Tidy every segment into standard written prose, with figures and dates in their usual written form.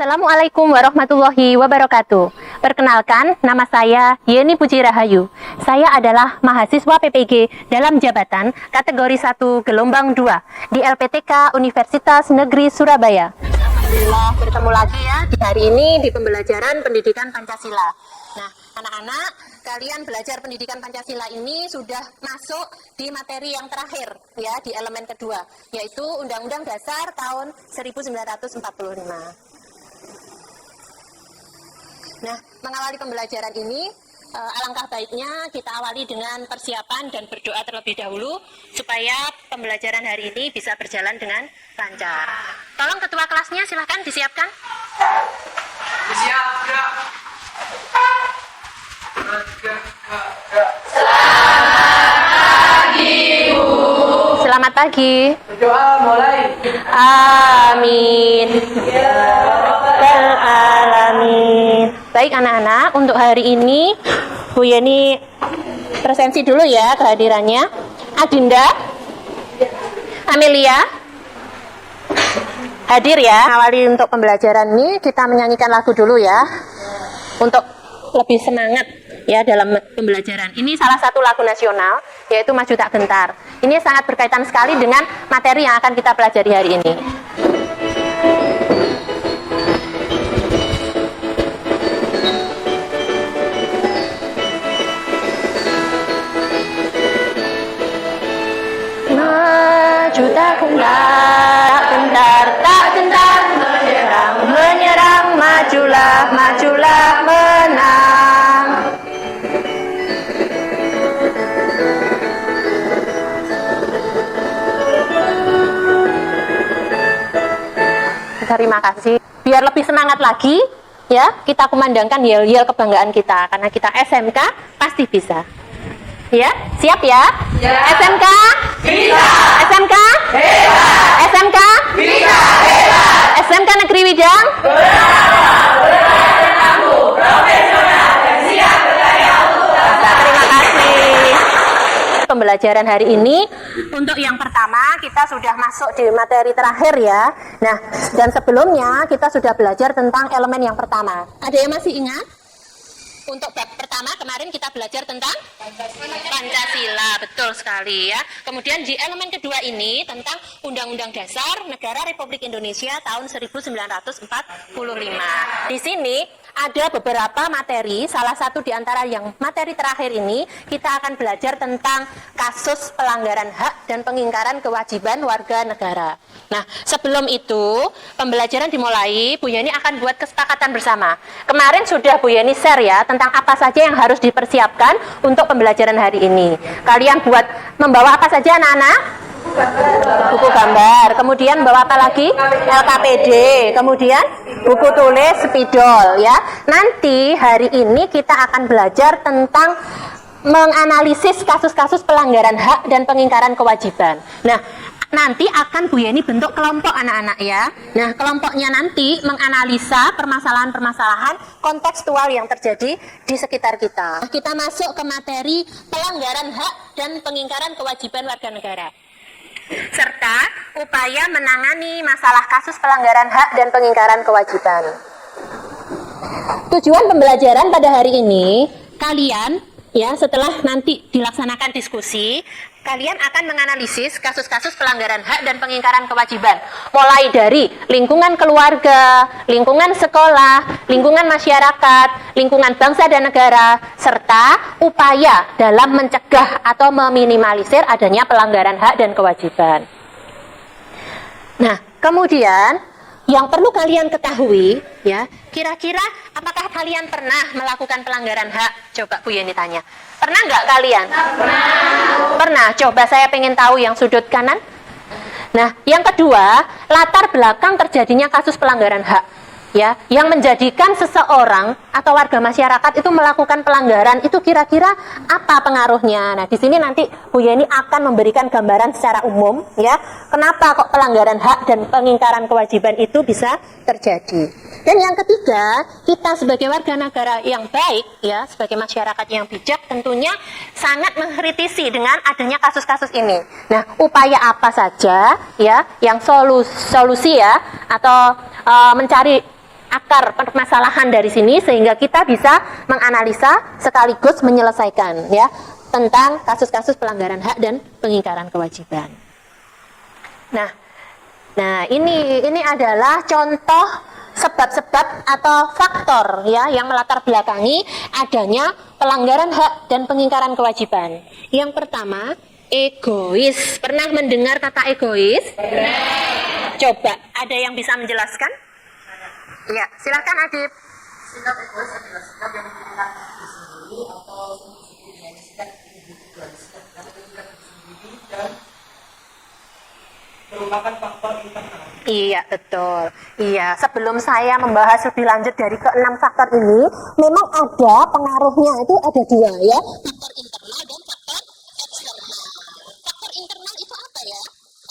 Assalamualaikum warahmatullahi wabarakatuh. Perkenalkan, nama saya Yeni Puji Rahayu. Saya adalah mahasiswa PPG dalam jabatan kategori 1 gelombang 2 di LPTK Universitas Negeri Surabaya. Alhamdulillah bertemu lagi ya di hari ini di pembelajaran pendidikan Pancasila. Nah, anak-anak, kalian belajar pendidikan Pancasila ini sudah masuk di materi yang terakhir ya, di elemen kedua, yaitu Undang-Undang Dasar tahun 1945. Nah, mengawali pembelajaran ini, alangkah baiknya kita awali dengan persiapan dan berdoa terlebih dahulu supaya pembelajaran hari ini bisa berjalan dengan lancar. Tolong ketua kelasnya silahkan disiapkan. Siap, Kak. Selamat pagi. Berdoa mulai. Amin. Ya Rabbal Alamin. Baik anak-anak, untuk hari ini Bu Yeni presensi dulu ya kehadirannya. Adinda, Amelia, hadir ya. Awali untuk pembelajaran ini kita menyanyikan lagu dulu ya, untuk lebih semangat ya dalam pembelajaran. Ini salah satu lagu nasional, yaitu Maju Tak Gentar. Ini sangat berkaitan sekali dengan materi yang akan kita pelajari hari ini. Maju tak gentar, gentar tak gentar, menyerang, menyerang, majulah, majulah, menang. Terima kasih. Biar lebih semangat lagi, ya, kita kumandangkan yel-yel kebanggaan kita, karena kita SMK pasti bisa. Ya, siap ya? Ya. SMK? Bisa. SMK? Hebat. SMK? Bisa. Hebat. SMK Negeri Widang? Terima kasih. Pembelajaran hari ini, untuk yang pertama kita sudah masuk di materi terakhir ya. Nah, dan sebelumnya kita sudah belajar tentang elemen yang pertama. Ada yang masih ingat? Untuk bab pertama kemarin kita belajar tentang Pancasila, betul sekali ya. Kemudian di elemen kedua ini tentang Undang-Undang Dasar Negara Republik Indonesia tahun 1945. Di sini ada beberapa materi, salah satu di antara yang materi terakhir ini kita akan belajar tentang kasus pelanggaran hak dan pengingkaran kewajiban warga negara. Nah, sebelum itu pembelajaran dimulai, Bu Yeni akan buat kesepakatan bersama. Kemarin sudah Bu Yeni share ya tentang apa saja yang harus dipersiapkan untuk pembelajaran hari ini. Kalian membawa apa saja anak-anak? Buku gambar, kemudian bawa apa lagi? LKPD, kemudian buku tulis, spidol ya. Nanti hari ini kita akan belajar tentang menganalisis kasus-kasus pelanggaran hak dan pengingkaran kewajiban. Nah, nanti akan Bu Yeni bentuk kelompok anak-anak ya. Nah, kelompoknya nanti menganalisa permasalahan-permasalahan kontekstual yang terjadi di sekitar kita. Kita masuk ke materi pelanggaran hak dan pengingkaran kewajiban warga negara, serta upaya menangani masalah kasus pelanggaran hak dan pengingkaran kewajiban. Tujuan pembelajaran pada hari ini, kalian ya setelah nanti dilaksanakan diskusi, kalian akan menganalisis kasus-kasus pelanggaran hak dan pengingkaran kewajiban, mulai dari lingkungan keluarga, lingkungan sekolah, lingkungan masyarakat, lingkungan bangsa dan negara, serta upaya dalam mencegah atau meminimalisir adanya pelanggaran hak dan kewajiban. Nah, kemudian yang perlu kalian ketahui ya, kira-kira apakah kalian pernah melakukan pelanggaran hak? Coba Bu Yeni tanya. Pernah nggak kalian? Pernah. Coba saya pengen tahu yang sudut kanan. Nah, yang kedua, latar belakang terjadinya kasus pelanggaran hak. Ya, yang menjadikan seseorang atau warga masyarakat itu melakukan pelanggaran itu kira-kira apa pengaruhnya? Nah, di sini nanti Bu Yeni akan memberikan gambaran secara umum ya, kenapa kok pelanggaran hak dan pengingkaran kewajiban itu bisa terjadi. Dan yang ketiga, kita sebagai warga negara yang baik ya, sebagai masyarakat yang bijak tentunya sangat mengkritisi dengan adanya kasus-kasus ini. Nah, upaya apa saja ya yang solusi ya atau mencari akar permasalahan dari sini sehingga kita bisa menganalisa sekaligus menyelesaikan ya tentang kasus-kasus pelanggaran hak dan pengingkaran kewajiban. Nah, ini adalah contoh sebab-sebab atau faktor ya yang melatar belakangi adanya pelanggaran hak dan pengingkaran kewajiban. Yang pertama, egois. Pernah mendengar kata egois? Coba, ada yang bisa menjelaskan? Ya, silakan Adib. Sikap egois adalah sikap yang memikirkan diri sendiri atau sikap individualistik karena ketika diri sendiri dan merupakan faktor internal. Iya, betul. Iya, sebelum saya membahas lebih lanjut dari ke-6 faktor ini, memang ada pengaruhnya itu ada 2 ya, faktor internal dan faktor eksternal. Faktor internal itu apa ya?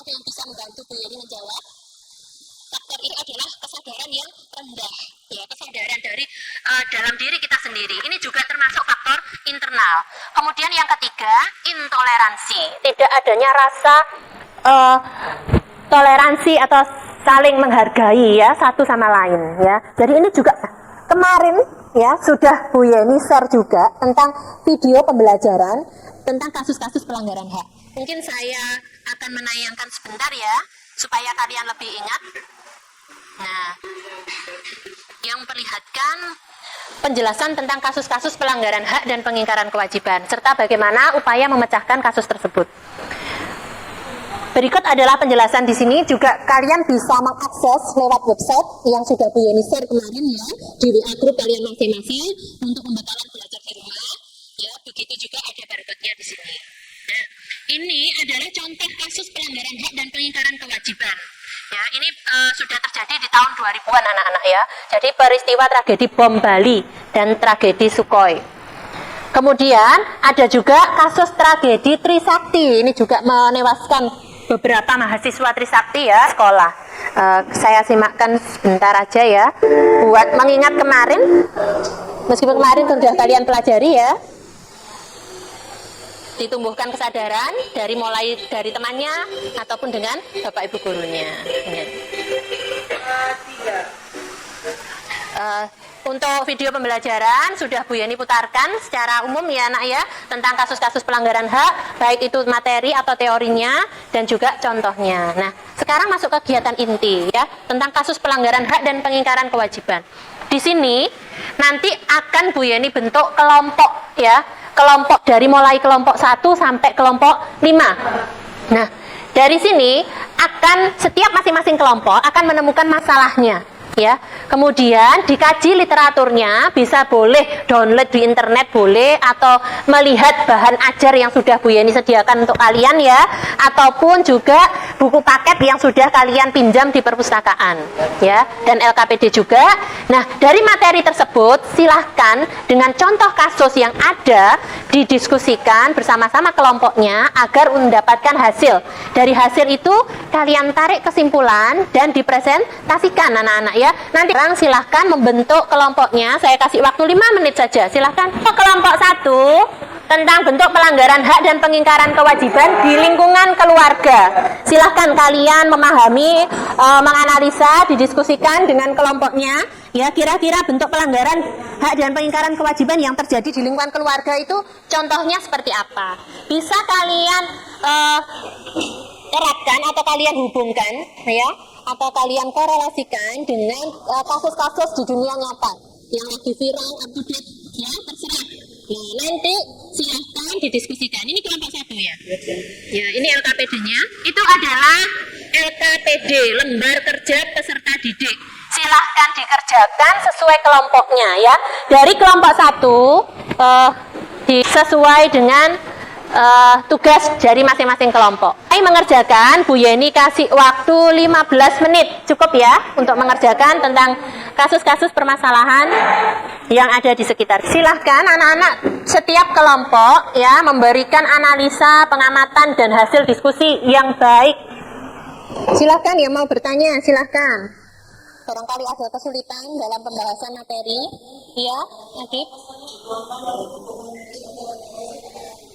Ada yang bisa membantu Bu Yeni menjawab? Faktor ini adalah kesadaran yang rendah, ya, kesadaran dari dalam diri kita sendiri. Ini juga termasuk faktor internal. Kemudian yang ketiga, intoleransi. Tidak adanya rasa toleransi atau saling menghargai ya satu sama lain ya. Jadi ini juga kemarin ya sudah Bu Yeni share juga tentang video pembelajaran tentang kasus-kasus pelanggaran hak. Mungkin saya akan menayangkan sebentar ya supaya kalian lebih ingat. Nah, yang memperlihatkan penjelasan tentang kasus-kasus pelanggaran hak dan pengingkaran kewajiban serta bagaimana upaya memecahkan kasus tersebut. Berikut adalah penjelasan di sini, juga kalian bisa mengakses lewat website yang sudah Bu Yeni share kemarin ya di WA grup kalian masing-masing untuk pembekalan belajar di rumah. Ya, begitu juga ada barcode-nya di sini. Nah, ini adalah contoh kasus pelanggaran hak dan pengingkaran kewajiban. Ya, ini sudah terjadi di tahun 2000-an anak-anak ya. Jadi peristiwa tragedi bom Bali dan tragedi Sukhoi. Kemudian ada juga kasus tragedi Trisakti. Ini juga menewaskan beberapa mahasiswa Trisakti ya sekolah. Saya simakkan sebentar aja ya buat mengingat kemarin, meskipun kemarin sudah kalian pelajari ya, ditumbuhkan kesadaran dari mulai dari temannya ataupun dengan bapak ibu gurunya. Untuk video pembelajaran sudah Bu Yeni putarkan secara umum ya anak ya tentang kasus-kasus pelanggaran hak, baik itu materi atau teorinya dan juga contohnya. Nah, sekarang masuk kegiatan inti ya tentang kasus pelanggaran hak dan pengingkaran kewajiban. Di sini nanti akan Bu Yeni bentuk kelompok ya, kelompok dari mulai kelompok 1 sampai kelompok 5. Nah, dari sini akan setiap masing-masing kelompok akan menemukan masalahnya. Ya, kemudian dikaji literaturnya, bisa boleh download di internet boleh atau melihat bahan ajar yang sudah Bu Yeni sediakan untuk kalian ya, ataupun juga buku paket yang sudah kalian pinjam di perpustakaan ya, dan LKPD juga. Nah, dari materi tersebut silahkan dengan contoh kasus yang ada didiskusikan bersama-sama kelompoknya agar mendapatkan hasil. Dari hasil itu kalian tarik kesimpulan dan dipresentasikan anak-anak ya. Nanti orang silahkan membentuk kelompoknya. Saya kasih waktu 5 menit saja. Silahkan. Kelompok 1 tentang bentuk pelanggaran hak dan pengingkaran kewajiban di lingkungan keluarga. Silahkan kalian memahami, menganalisa, didiskusikan dengan kelompoknya. Ya, kira-kira bentuk pelanggaran hak dan pengingkaran kewajiban yang terjadi di lingkungan keluarga itu contohnya seperti apa? Bisa kalian terapkan atau kalian hubungkan ya, atau kalian korelasikan dengan kasus-kasus di dunia nyata yang lagi viral, update ya, terserah. Nah, nanti silahkan didiskusikan. Ini kelompok 1 ya. Ya, ini LKPD-nya. Itu adalah LKPD, lembar kerja peserta didik. Silahkan dikerjakan sesuai kelompoknya ya. Dari kelompok 1 sesuai dengan tugas dari masing-masing kelompok. Saya mengerjakan, Bu Yeni kasih waktu 15 menit cukup ya untuk mengerjakan tentang kasus-kasus permasalahan yang ada di sekitar. Silahkan anak-anak setiap kelompok ya memberikan analisa, pengamatan dan hasil diskusi yang baik. Silahkan yang mau bertanya, silahkan. Barangkali ada kesulitan dalam pembahasan materi, ya, Adib.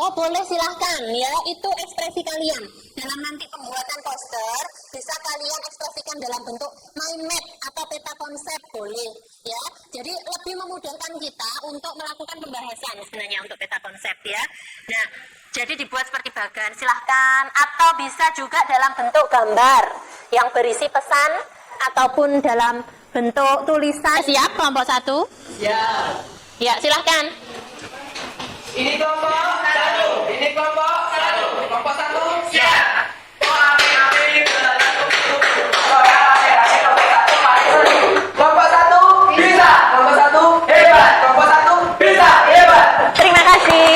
Oh boleh, silahkan ya, itu ekspresi kalian. Dalam nanti pembuatan poster bisa kalian ekspresikan dalam bentuk mind map atau peta konsep boleh ya. Jadi lebih memudahkan kita untuk melakukan pembahasan sebenarnya untuk peta konsep ya. Nah, jadi dibuat seperti bagan, silahkan, atau bisa juga dalam bentuk gambar yang berisi pesan ataupun dalam bentuk tulisan. Siap kelompok 1? Siap. Ya, silahkan. Ini kelompok 1. Ini kelompok 1. Kelompok 1. Siap. Kelompok 1 bisa. Kelompok 1 hebat. Kelompok 1 bisa hebat. Terima kasih.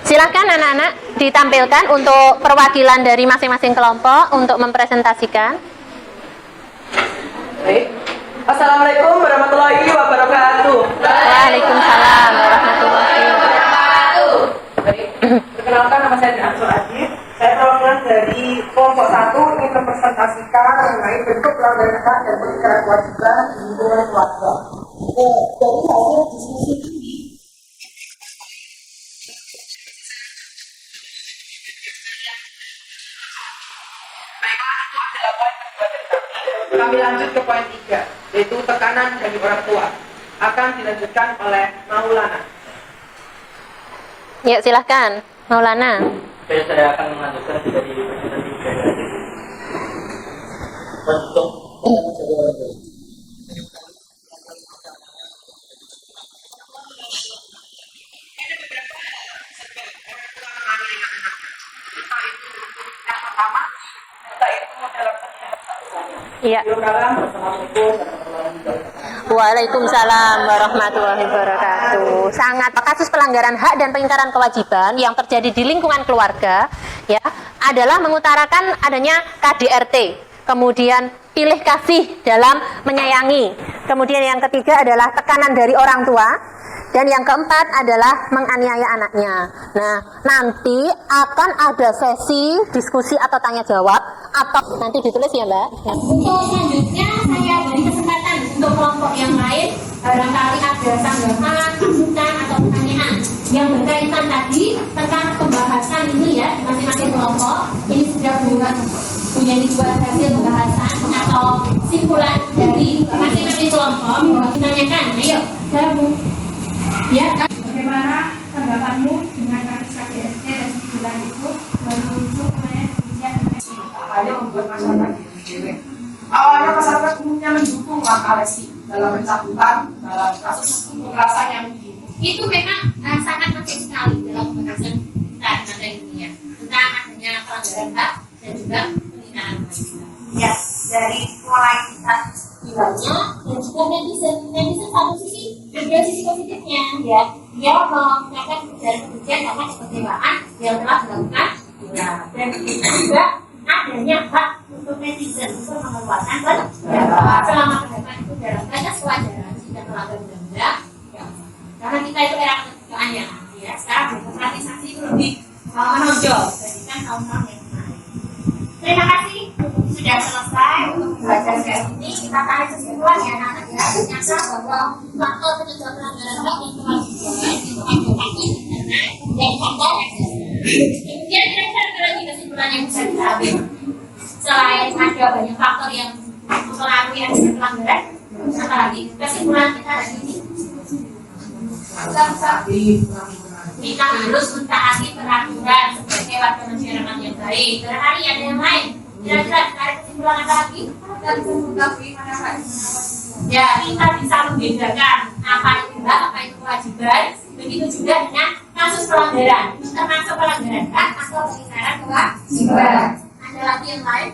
Silakan anak-anak ditampilkan untuk perwakilan dari masing-masing kelompok untuk mempresentasikan. Baik. Assalamualaikum warahmatullahi wabarakatuh. Waalaikumsalam warahmatullahi wabarakatuh. Baik. Perkenalkan, nama saya Ansur Adib. Saya perwakilan dari kelompok 1 ingin mempresentasikan mengenai bentuk pelanggaran hak dan pengingkaran kewajiban di lingkungan keluarga. Dari hasil diskusi ini, baiklah, itu adalah poin kedua dari kami. Kami lanjut ke poin 3, yaitu tekanan dari orang tua. Akan dilanjutkan oleh Maulana. Ya, silahkan Maulana. Oke, saya akan melanjutkan dari presentasi bentuk menjadi orang tua. Yang pertama, kita itu dalam Iya. bersama buku dan perlawanan. Waalaikumsalam warahmatullahi wabarakatuh. Sangat kasus pelanggaran hak dan pengingkaran kewajiban yang terjadi di lingkungan keluarga ya adalah mengutarakan adanya KDRT, kemudian pilih kasih dalam menyayangi, kemudian yang ketiga adalah tekanan dari orang tua, dan yang keempat adalah menganiaya anaknya. Nah, nanti akan ada sesi diskusi atau tanya jawab, atau nanti ditulis ya Mbak. Untuk selanjutnya saya beri kesempatan untuk kelompok yang lain, barangkali ada tanggapan, masukan atau pertanyaan yang berkaitan tadi tentang pembahasan ini ya di masing-masing kelompok. Ini sudah punya dibuat hasil pembahasan atau simpulan dari masing-masing kelompok. Ditanyakan, ayo gabung. Ya, bagaimana tanggapanmu dengan kasus KDRT dan simpulan itu menuju ke Hanya membuat masyarakat diri. Awalnya masyarakat umumnya mendukung langkah Lesti dalam pencabutan dalam kasus kekerasan yang begini. itu memang sangat penting sekali dalam pembahasan kita materi ini ya tentang adanya pelanggaran hak dan juga penghinaan wanita. Ya, dari mulai kita Bilangnya dan juga netizen satu sisi ada sisi positifnya ya dia menggunakan kebijakan karena keterlibatan yang telah dilakukan ya dan juga adanya hak untuk netizen untuk mengeluarkan pendapat selama pendapat itu dalam batas kewajaran tidak melanggar undang-undang ya. Karena kita itu era keterbukaannya ya sekarang demokratisasi itu lebih menonjol dibandingkan tahun-tahun yang kemarin. Terima kasih sudah selesai untuk membaca sesi ini. Kita tarik kesimpulan ya anak-anak ya ternyata bahwa faktor penyebab pelanggaran hak dan kewajiban itu advokasi dan faktor kemudian kira-kira ada lagi kesimpulan yang bisa kita ambil selain ada banyak faktor yang mempengaruhi adanya pelanggaran apa lagi kesimpulan kita hari ini kita harus mentaati peraturan sebagai warga masyarakat yang baik. Barangkali ada yang lain. Kira-kira tarik kesimpulan apa lagi? Ya, kita bisa membedakan apa itu hak, apa itu kewajiban. Begitu juga dengan kasus pelanggaran, termasuk pelanggaran hak atau pengingkaran kewajiban. Ada lagi yang lain?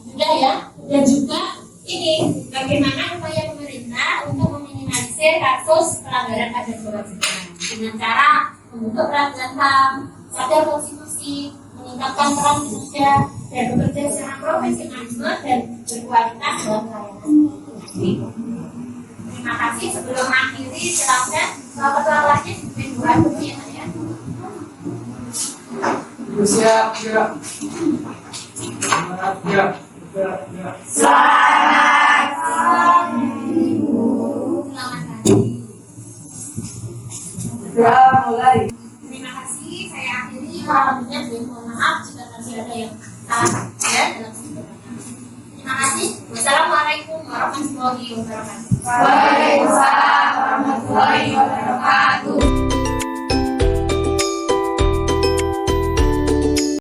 Sudah ya. Dan juga ini bagaimana upaya pemerintah untuk meminimalisir kasus pelanggaran hak dan kewajiban dengan cara membentuk peraturan HAM, sadar konstitusi, meningkatkan peran kerja dan bekerja secara profesionalisme dan berkualitas dalam pelayanan. Terima kasih. Sebelum akhiri silakan ketua kelasnya dibuat dulu ya Pak ya. siap, siap. Selamat pagi. Sudah mulai. Terima kasih. Saya akhiri. Mohon maaf jika masih ada yang salah ya dalam Terima kasih. Wassalamualaikum warahmatullahi wabarakatuh. Waalaikumsalam warahmatullahi wabarakatuh.